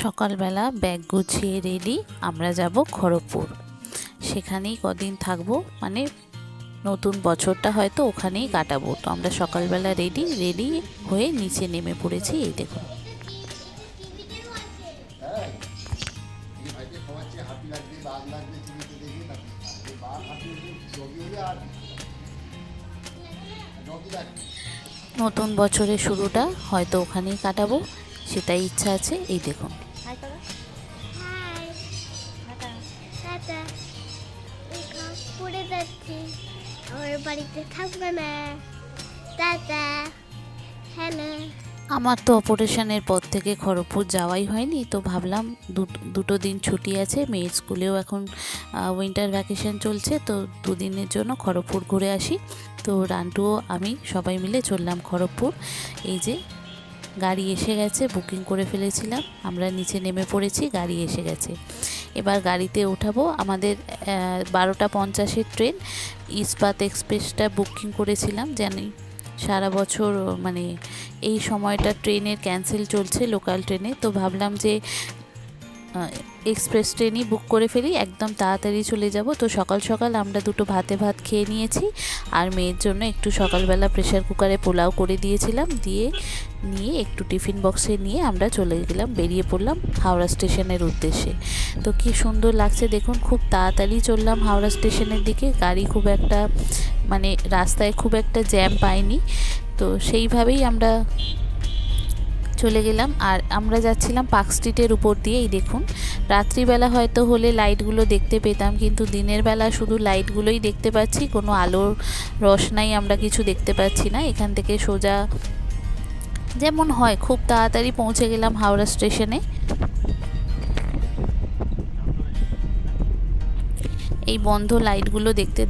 সকালবেলা ব্যাগ গুছিয়ে রেডি, আমরা যাব খড়গপুর। সেখানেই কদিন থাকবো, মানে নতুন বছরটা হয়তো ওখানেই কাটাবো। তো আমরা সকালবেলা রেডি হয়ে নিচে নেমে পড়েছি। এই দেখুন, নতুন বছরের শুরুটা হয়তো ওখানেই কাটাবো, সেটাই ইচ্ছা আছে। এই দেখুন, পড়ে যাচ্ছি, আমার বাড়িতে থাকবে না। Tata, hello. আমার তো অপারেশনের পর থেকে খড়গপুর যাওয়াই হয়নি, তো ভাবলাম দুটো দিন ছুটি আছে, মেয়ের স্কুলেও এখন উইন্টার ভ্যাকেশন চলছে, তো দুদিনের জন্য খড়গপুর ঘুরে আসি। তো রান্টুও আমি সবাই মিলে চললাম খড়গপুর। এই যে গাড়ি এসে গেছে, বুকিং করে ফেলেছিলাম, আমরা নিচে নেমে পড়েছি, গাড়ি এসে গেছে। এবার গাড়িতে ওঠাবো। আমাদের 12:50 ট্রেন, ইস্পাত এক্সপ্রেসটা বুকিং করেছিলাম। জানি সারা বছর মানে এই সময়টা ট্রেনের ক্যান্সেল চলছে, লোকাল ট্রেনে। তো ভাবলাম যে এক্সপ্রেস ট্রেনই বুক করে ফেলি, একদম তাড়াতাড়ি চলে যাব। তো সকাল সকাল আমরা দুটো ভাত খেয়ে নিয়েছি, আর মেয়ের জন্য একটু সকালবেলা প্রেশার কুকারে পোলাও করে দিয়েছিলাম। নিয়ে একটু টিফিন বক্সে নিয়ে আমরা চলে গেলাম, বেরিয়ে পড়লাম হাওড়া স্টেশনের উদ্দেশ্যে। তো কি সুন্দর লাগছে দেখুন, খুব তাড়াতাড়ি চললাম হাওড়া স্টেশনের দিকে। গাড়ি খুব একটা মানে রাস্তায় খুব একটা জ্যাম পাইনি, তো সেইভাবেই আমরা চলে গেলাম। আর আমরা যাচ্ছিলাম পার্ক স্ট্রিটের উপর দিয়ে। এই দেখুন, রাত্রিবেলা হয়তো হলে লাইটগুলো দেখতে পেতাম, কিন্তু দিনের বেলা শুধু লাইটগুলোই দেখতে পাচ্ছি, কোনো আলোর রোশনাই আমরা কিছু দেখতে পাচ্ছি না। এখান থেকে সোজা যেমন হয় খুব তাড়াতাড়ি পৌঁছে গেলাম হাওড়া স্টেশনে। এই বন্ধ লাইটগুলো দেখতে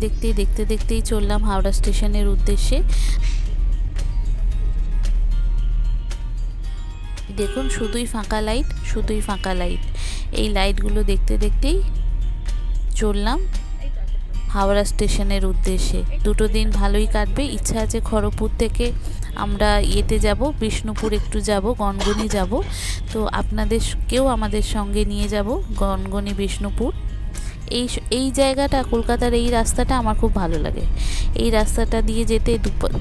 দেখতেই চললাম হাওড়া স্টেশনের উদ্দেশ্যে। দেখুন, শুধুই ফাঁকা লাইট। এই লাইটগুলো দেখতেই চললাম হাওড়া স্টেশনের উদ্দেশ্যে। দুটো দিন ভালোই কাটবে। ইচ্ছা আছে খড়গপুর থেকে আমরা যাব, বিষ্ণুপুর একটু যাব, গনগনি যাব। তো আপনাদেরকেও আমাদের সঙ্গে নিয়ে যাব গনগনি বিষ্ণুপুর। এই জায়গাটা, কলকাতার এই রাস্তাটা আমার খুব ভালো লাগে। এই রাস্তাটা দিয়ে যেতে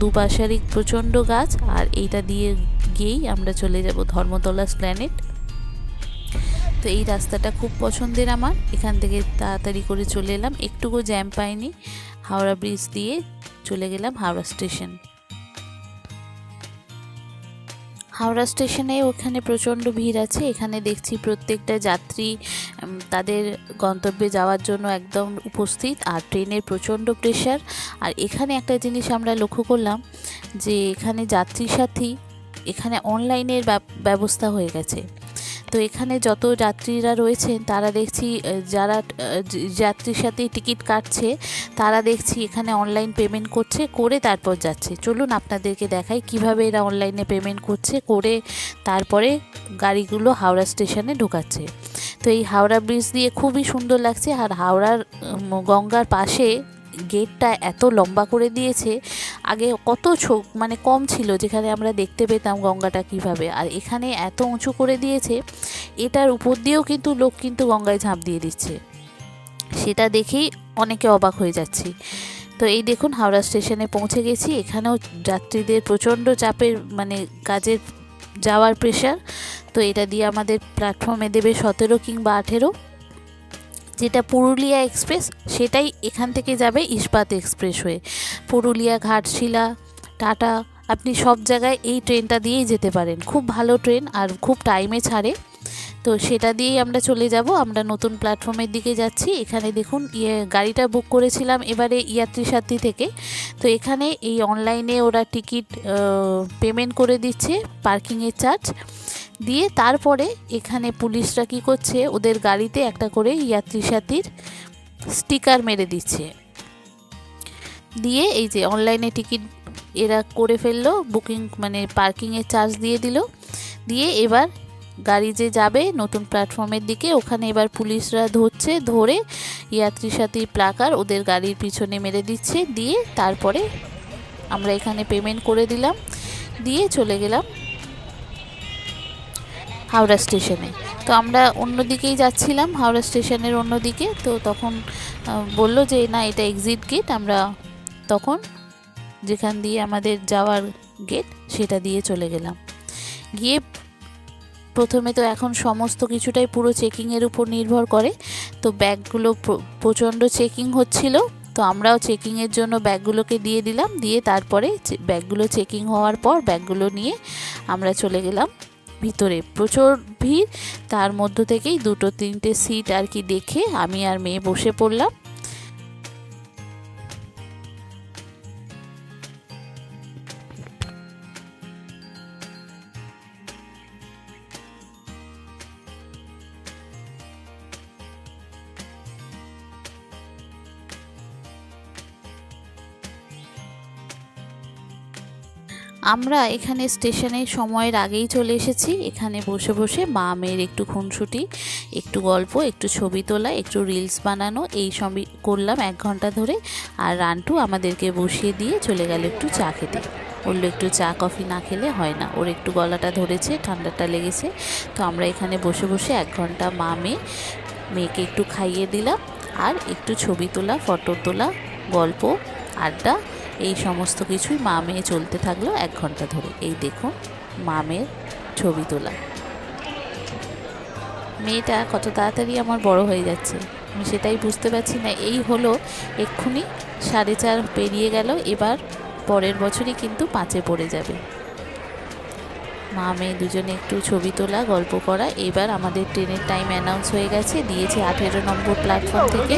দুপাশারই প্রচণ্ড গাছ, আর এইটা দিয়ে গিয়েই আমরা চলে যাব ধর্মতলা এসপ্ল্যানেড। তো এই রাস্তাটা খুব পছন্দের আমার। এখান থেকে তাড়াতাড়ি করে চলে এলাম, একটুকু জ্যাম পাইনি। হাওড়া ব্রিজ দিয়ে চলে গেলাম হাওড়া স্টেশন। হাওড়া স্টেশনে ওখানে প্রচণ্ড ভিড় আছে। এখানে দেখছি প্রত্যেকটা যাত্রী তাদের গন্তব্যে যাওয়ার জন্য একদম উপস্থিত, আর ট্রেনের প্রচণ্ড প্রেশার। আর এখানে একটা জিনিস আমরা লক্ষ্য করলাম যে এখানে যাত্রী সাথী, এখানে অনলাইনের ব্যবস্থা হয়ে গেছে। তো এখানে যত যাত্রীরা রয়েছেন তারা দেখছি, যারা যাত্রীর সাথে টিকিট কাটছে তারা দেখছি এখানে অনলাইন পেমেন্ট করে তারপর যাচ্ছে। চলুন আপনাদেরকে দেখাই কিভাবে এরা অনলাইনে পেমেন্ট করে তারপরে গাড়িগুলো হাওড়া স্টেশনে ঢোকাচ্ছে। তো এই হাওড়া ব্রিজ দিয়ে খুবই সুন্দর লাগছে। আর হাওড়ার গঙ্গার পাশে গেটটা এত লম্বা করে দিয়েছে, আগে কত মানে কম ছিল যেখানে আমরা দেখতে পেতাম গঙ্গাটা কিভাবে, আর এখানে এত উঁচু করে দিয়েছে। এটার উপর দিয়েও কিন্তু লোক গঙ্গায় ঝাঁপ দিয়ে দিচ্ছে, সেটা দেখেই অনেকে অবাক হয়ে যাচ্ছি। তো এই দেখুন, হাওড়া স্টেশনে পৌঁছে গেছি। এখানেও যাত্রীদের প্রচণ্ড চাপের মানে কাজের যাওয়ার প্রেশার। তো এটা দিয়ে আমাদের প্ল্যাটফর্মে দেবে 17 কিংবা 18। যেটা পুরুলিয়া এক্সপ্রেস, সেটাই এখান থেকে যাবে ইস্পাত এক্সপ্রেস হয়ে পুরুলিয়া, ঘাটশিলা, টাটা, আপনি সব জায়গায় এই ট্রেনটা দিয়েই যেতে পারেন। খুব ভালো ট্রেন আর খুব টাইমে ছাড়ে। তো সেটা দিয়েই আমরা চলে যাব। আমরা নতুন প্ল্যাটফর্মের দিকে যাচ্ছি। এখানে দেখুন, গাড়িটা বুক করেছিলাম এবারে ইয়াত্রী সাথী থেকে। তো এখানে এই অনলাইনে ওরা টিকিট পেমেন্ট করে দিচ্ছে, পার্কিংয়ের চার্জ দিয়ে। তারপরে এখানে পুলিশরা কি করছে, ওদের গাড়িতে একটা করে ইয়াত্রী সাথীর স্টিকার মেরে দিচ্ছে, দিয়ে এই যে অনলাইনে টিকিট এরা করে ফেললো, বুকিং মানে পার্কিংয়ের চার্জ দিয়ে দিল। দিয়ে এবার গাড়ি যে যাবে নতুন প্ল্যাটফর্মের দিকে, ওখানে এবার পুলিশরা ধরে ইয়াত্রী সাথীর প্লাকার ওদের গাড়ির পিছনে মেরে দিচ্ছে। দিয়ে তারপরে আমরা এখানে পেমেন্ট করে দিলাম, দিয়ে চলে গেলাম হাওড়া স্টেশনে। তো আমরা অন্য দিকেই যাচ্ছিলাম, হাওড়া স্টেশনের অন্য দিকে। তো তখন বলল যে না এটা এক্সিট গেট। আমরা তখন যেখান দিয়ে আমাদের যাওয়ার গেট সেটা দিয়ে চলে গেলাম। গিয়ে প্রথমে তো এখন সমস্ত কিছুটাই পুরো চেকিংয়ের উপর নির্ভর করে। তো ব্যাগগুলো প্রচণ্ড চেকিং হচ্ছিল। তো আমরাও চেকিংয়ের জন্য ব্যাগগুলোকে দিয়ে দিলাম, দিয়ে তারপরে ব্যাগগুলো চেকিং হওয়ার পর ব্যাগগুলো নিয়ে আমরা চলে গেলাম ভিতরে। প্রচুর ভিড়, তার মধ্য থেকেই 2-3টে সিট আর কি দেখে আমি আর মেয়ে বসে পড়লাম। আমরা এখানে স্টেশনে সময়ের আগেই চলে এসেছি। এখানে বসে বসে মা মেয়ের একটু খুনসুটি, একটু গল্প, একটু ছবি তোলা, একটু রিলস বানানো, এই সবই করলাম 1 ঘন্টা ধরে। আর রান্টু আমাদেরকে বসিয়ে দিয়ে চলে গেল একটু চা খেতে। বললো একটু চা কফি না খেলে হয় না, ওর একটু গলাটা ধরেছে, ঠান্ডাটা লেগেছে। তো আমরা এখানে বসে বসে 1 ঘন্টা মা মেয়েকে একটু খাইয়ে দিলাম, আর একটু ছবি তোলা, ফটো তোলা, গল্প, আড্ডা, এই সমস্ত কিছুই মা মেয়ে চলতে থাকলো 1 ঘন্টা ধরে। এই দেখুন মা মেয়ের ছবি তোলা। মেয়েটা কত তাড়াতাড়ি আমার বড় হয়ে যাচ্ছে আমি সেটাই বুঝতে পারছি না। এই হলো এক্ষুনি 4.5 পেরিয়ে গেল, এবার পরের বছরই কিন্তু 5-এ পড়ে যাবে। মা মেয়ে দুজনে একটু ছবি তোলা, গল্প করা। এবার আমাদের ট্রেনের টাইম অ্যানাউন্স হয়ে গেছে, দিয়েছে 18 নম্বর প্ল্যাটফর্ম থেকে।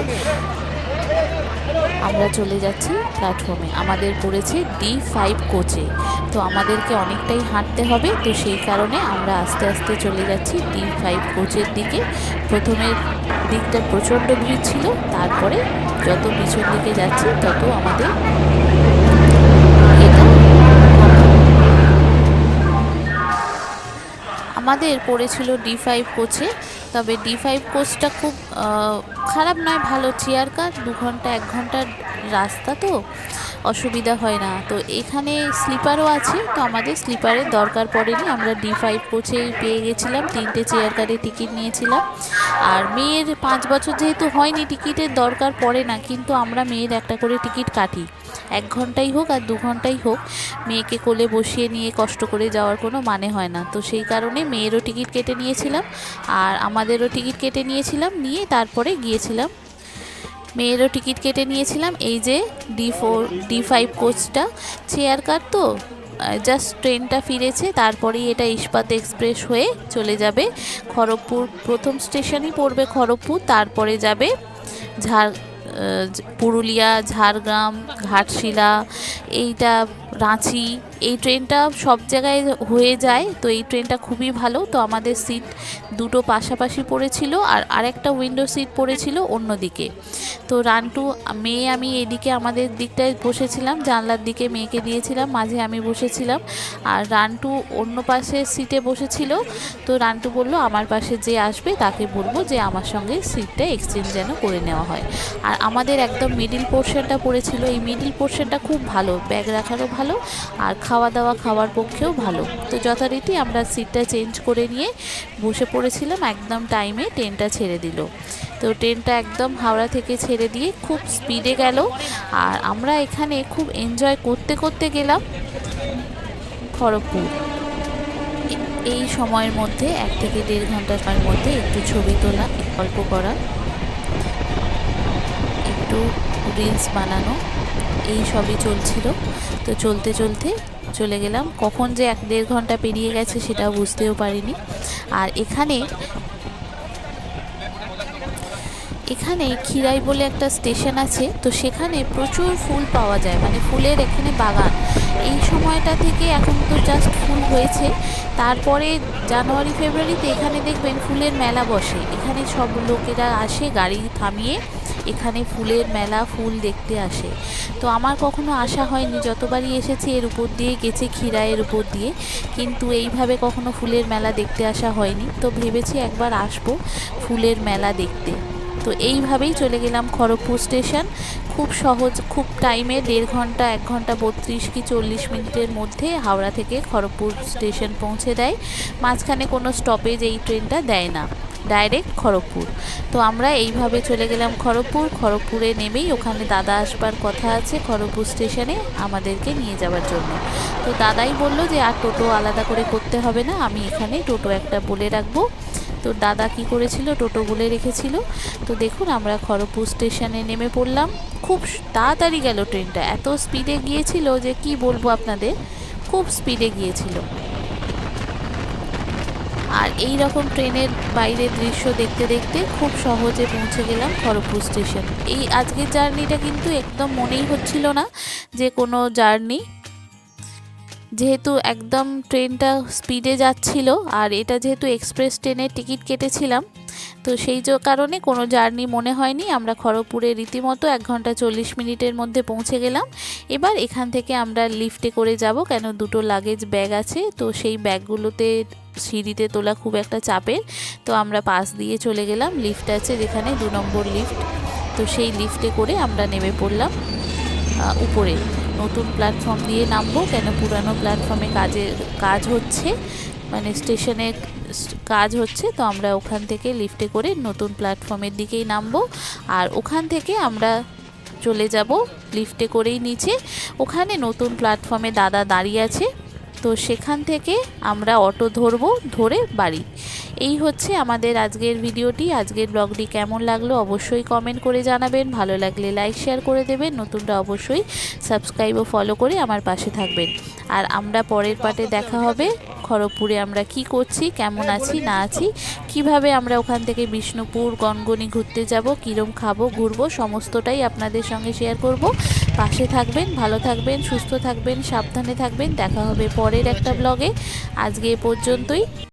আমরা চলে যাচ্ছি প্ল্যাটফর্মে। আমাদের পড়েছে D5 কোচে। তো আমাদেরকে অনেকটাই হাঁটতে হবে, তো সেই কারণে আমরা আস্তে আস্তে চলে যাচ্ছি D5 কোচের দিকে। প্রথমের দিকটা প্রচণ্ড ভিড় ছিল, তারপরে যত পিছন দিকে যাচ্ছি তত আমাদের এটা আমাদের পড়েছিল D5 কোচে। তবে D5 কোচটা খুব খারাপ নয়, ভালো। চেয়ার কার 2 ঘন্টা 1 ঘন্টার রাস্তা, তো অসুবিধা হয় না। তো এখানে স্লিপারও আছে, তো আমাদের স্লিপারের দরকার পড়েনি। আমরা D5 কোচেই পেয়ে গেছিলাম, 3টে চেয়ার কারের টিকিট নিয়েছিলাম। আর মেয়ের 5 বছর যেহেতু হয়নি, টিকিটের দরকার পড়ে না, কিন্তু আমরা মেয়ের একটা করে টিকিট কাটি। 1 ঘন্টাই হোক আর 2 ঘন্টাই হোক, মেয়েকে কোলে বসিয়ে নিয়ে কষ্ট করে যাওয়ার কোনো মানে হয় না। তো সেই কারণে মেয়েরও টিকিট কেটে নিয়েছিলাম, আর আমাদেরও টিকিট কেটে নিয়েছিলাম, নিয়ে তারপরে গিয়েছিলাম। মেয়েরও টিকিট কেটে নিয়েছিলাম। এই যে D5 কোচটা চেয়ার কার, তো জাস্ট ট্রেনটা ফিরেছে, তারপরেই এটা ইস্পাত এক্সপ্রেস হয়ে চলে যাবে খড়গপুর। প্রথম স্টেশনই পড়বে খড়গপুর, তারপরে যাবে পুরুলিয়া, ঝাড়গ্রাম, ঘাটশিলা, এইটা রাঁচি। এই ট্রেনটা সব জায়গায় হয়ে যায়। তো এই ট্রেনটা খুবই ভালো। তো আমাদের সিট 2টো পাশাপাশি পড়েছিল, আর আরেকটা উইন্ডো সিট পড়েছিল অন্যদিকে। তো রান্টু, মেয়ে, আমি এদিকে আমাদের দিকটায় বসেছিলাম, জানলার দিকে মেয়েকে দিয়েছিলাম, মাঝে আমি বসেছিলাম, আর রান্টু অন্য পাশের সিটে বসেছিল। তো রান্টু বলল আমার পাশে যে আসবে তাকে বলবো যে আমার সঙ্গে সিটটা এক্সচেঞ্জ যেন করে নেওয়া হয়। আর আমাদের একদম মিডিল পোর্শনটা পড়েছিল। এই মিডিল পোর্শনটা খুব ভালো, ব্যাগ রাখারও ভালো, আর খাওয়া দাওয়া খাওয়ার পক্ষেও ভালো। তো যথারীতি আমরা সিটটা চেঞ্জ করে নিয়ে বসে পড়েছিলাম। একদম টাইমে ট্রেনটা ছেড়ে দিল। তো ট্রেনটা একদম হাওড়া থেকে ছেড়ে দিয়ে খুব স্পিডে গেল, আর আমরা এখানে খুব এনজয় করতে করতে গেলাম খড়গপুর। এই সময়ের মধ্যে 1 থেকে 1.5 ঘন্টার মধ্যে একটু ছবি তোলা, গল্প করা, একটু রিলস বানানো, এই সবই চলছিল। তো চলতে চলতে চলে গেলাম। কখন যে 1-1.5 ঘন্টা পেরিয়ে গেছে সেটা বুঝতেও পারিনি। আর এখানে ক্ষীরাই বলে একটা স্টেশন আছে, তো সেখানে প্রচুর ফুল পাওয়া যায়, মানে ফুলের এখানে বাগান। এই সময়টা থেকে এখন তো জাস্ট ফুল হয়েছে, তারপরে জানুয়ারি ফেব্রুয়ারিতে এখানে দেখবেন ফুলের মেলা বসে। এখানে সব লোকেরা আসে গাড়ি থামিয়ে, এখানে ফুলের মেলা, ফুল দেখতে আসে। তো আমার কখনো আসা হয়নি, যতবারই এসেছি এর উপর দিয়ে গেছে, ক্ষীরাইয়ের উপর দিয়ে, কিন্তু এইভাবে কখনো ফুলের মেলা দেখতে আসা হয়নি। তো ভেবেছি একবার আসবো ফুলের মেলা দেখতে। তো এইভাবেই চলে গেলাম খড়গপুর স্টেশন। খুব সহজ, খুব টাইমে 1.5 ঘন্টা 1 ঘন্টা 32 কি 40 মিনিটের মধ্যে হাওড়া থেকে খড়গপুর স্টেশন পৌঁছে দেয়। মাঝখানে কোনো স্টপেজ এই ট্রেনটা দেয় না, ডাইরেক্ট খড়গপুর। তো আমরা এইভাবে চলে গেলাম খড়গপুরে নেমেই ওখানে দাদা আসবার কথা আছে খড়গপুর স্টেশনে আমাদেরকে নিয়ে যাওয়ার জন্য। তো দাদাই বলল যে আর টোটো আলাদা করে করতে হবে না, আমি এখানে টোটো একটা বলে রাখবো। তো দাদা কি করেছিল, টোটো বলে রেখেছিল। তো দেখুন আমরা খড়গপুর স্টেশনে নেমে পড়লাম। খুব তাড়াতাড়ি গেল ট্রেনটা, এত স্পিডে গিয়েছিল যে কি বলবো আপনাদের, খুব স্পিডে গিয়েছিল। আর এই রকম ট্রেনের বাইরের দৃশ্য দেখতে দেখতে খুব সহজে পৌঁছে গেলাম খড়গপুর স্টেশন। এই আজকের জার্নিটা কিন্তু একদম মনেই হচ্ছিল না যে কোনো জার্নি, যেহেতু একদম ট্রেনটা স্পিডে যাচ্ছিল আর এটা যেহেতু এক্সপ্রেস ট্রেনের টিকিট কেটেছিলাম, তো সেই কারণে কোনো জার্নি মনে হয়নি। আমরা খড়গপুরে রীতিমতো 1 ঘন্টা 40 মিনিটের মধ্যে পৌঁছে গেলাম। এবার এখান থেকে আমরা লিফটে করে যাব, কেন দুটো লাগেজ ব্যাগ আছে, তো সেই ব্যাগগুলোতে সিঁড়িতে তোলা খুব একটা চাপের। তো আমরা পাশ দিয়ে চলে গেলাম, লিফট আছে যেখানে 2 নম্বর লিফট। তো সেই লিফটে করে আমরা নেমে পড়লাম উপরে। নতুন প্ল্যাটফর্ম দিয়ে নামবো, কেন পুরানো প্ল্যাটফর্মে কাজ হচ্ছে, মানে স্টেশনে কাজ হচ্ছে। তো আমরা ওখান থেকে লিফটে করে নতুন প্ল্যাটফর্মের দিকেই নামবো, আর ওখান থেকে আমরা চলে যাব লিফটে করেই নিচে। ওখানে নতুন প্ল্যাটফর্মে দাদা দাঁড়িয়ে আছে, তো সেখান থেকে আমরা অটো ধরবো, ধরে বাড়ি। এই হচ্ছে আমাদের আজকের ভিডিওটি। আজকের ব্লগটি কেমন লাগলো অবশ্যই কমেন্ট করে জানাবেন, ভালো লাগলে লাইক শেয়ার করে দেবেন, নতুনটা অবশ্যই সাবস্ক্রাইব ও ফলো করে আমার পাশে থাকবেন। আর আমরা পরের পার্টে দেখা হবে খড়গপুরে আমরা কি করছি, কেমন আছি না আছি, কিভাবে আমরা ওখান থেকে বিষ্ণুপুর গনগনি ঘুরতে যাব, কীরম খাবো ঘুরবো, সমস্তটাই আপনাদের সঙ্গে শেয়ার করব। পাশে থাকবেন, ভালো থাকবেন, সুস্থ থাকবেন, সাবধানে থাকবেন। দেখা হবে পরের একটা ব্লগে। আজকে এ পর্যন্তই।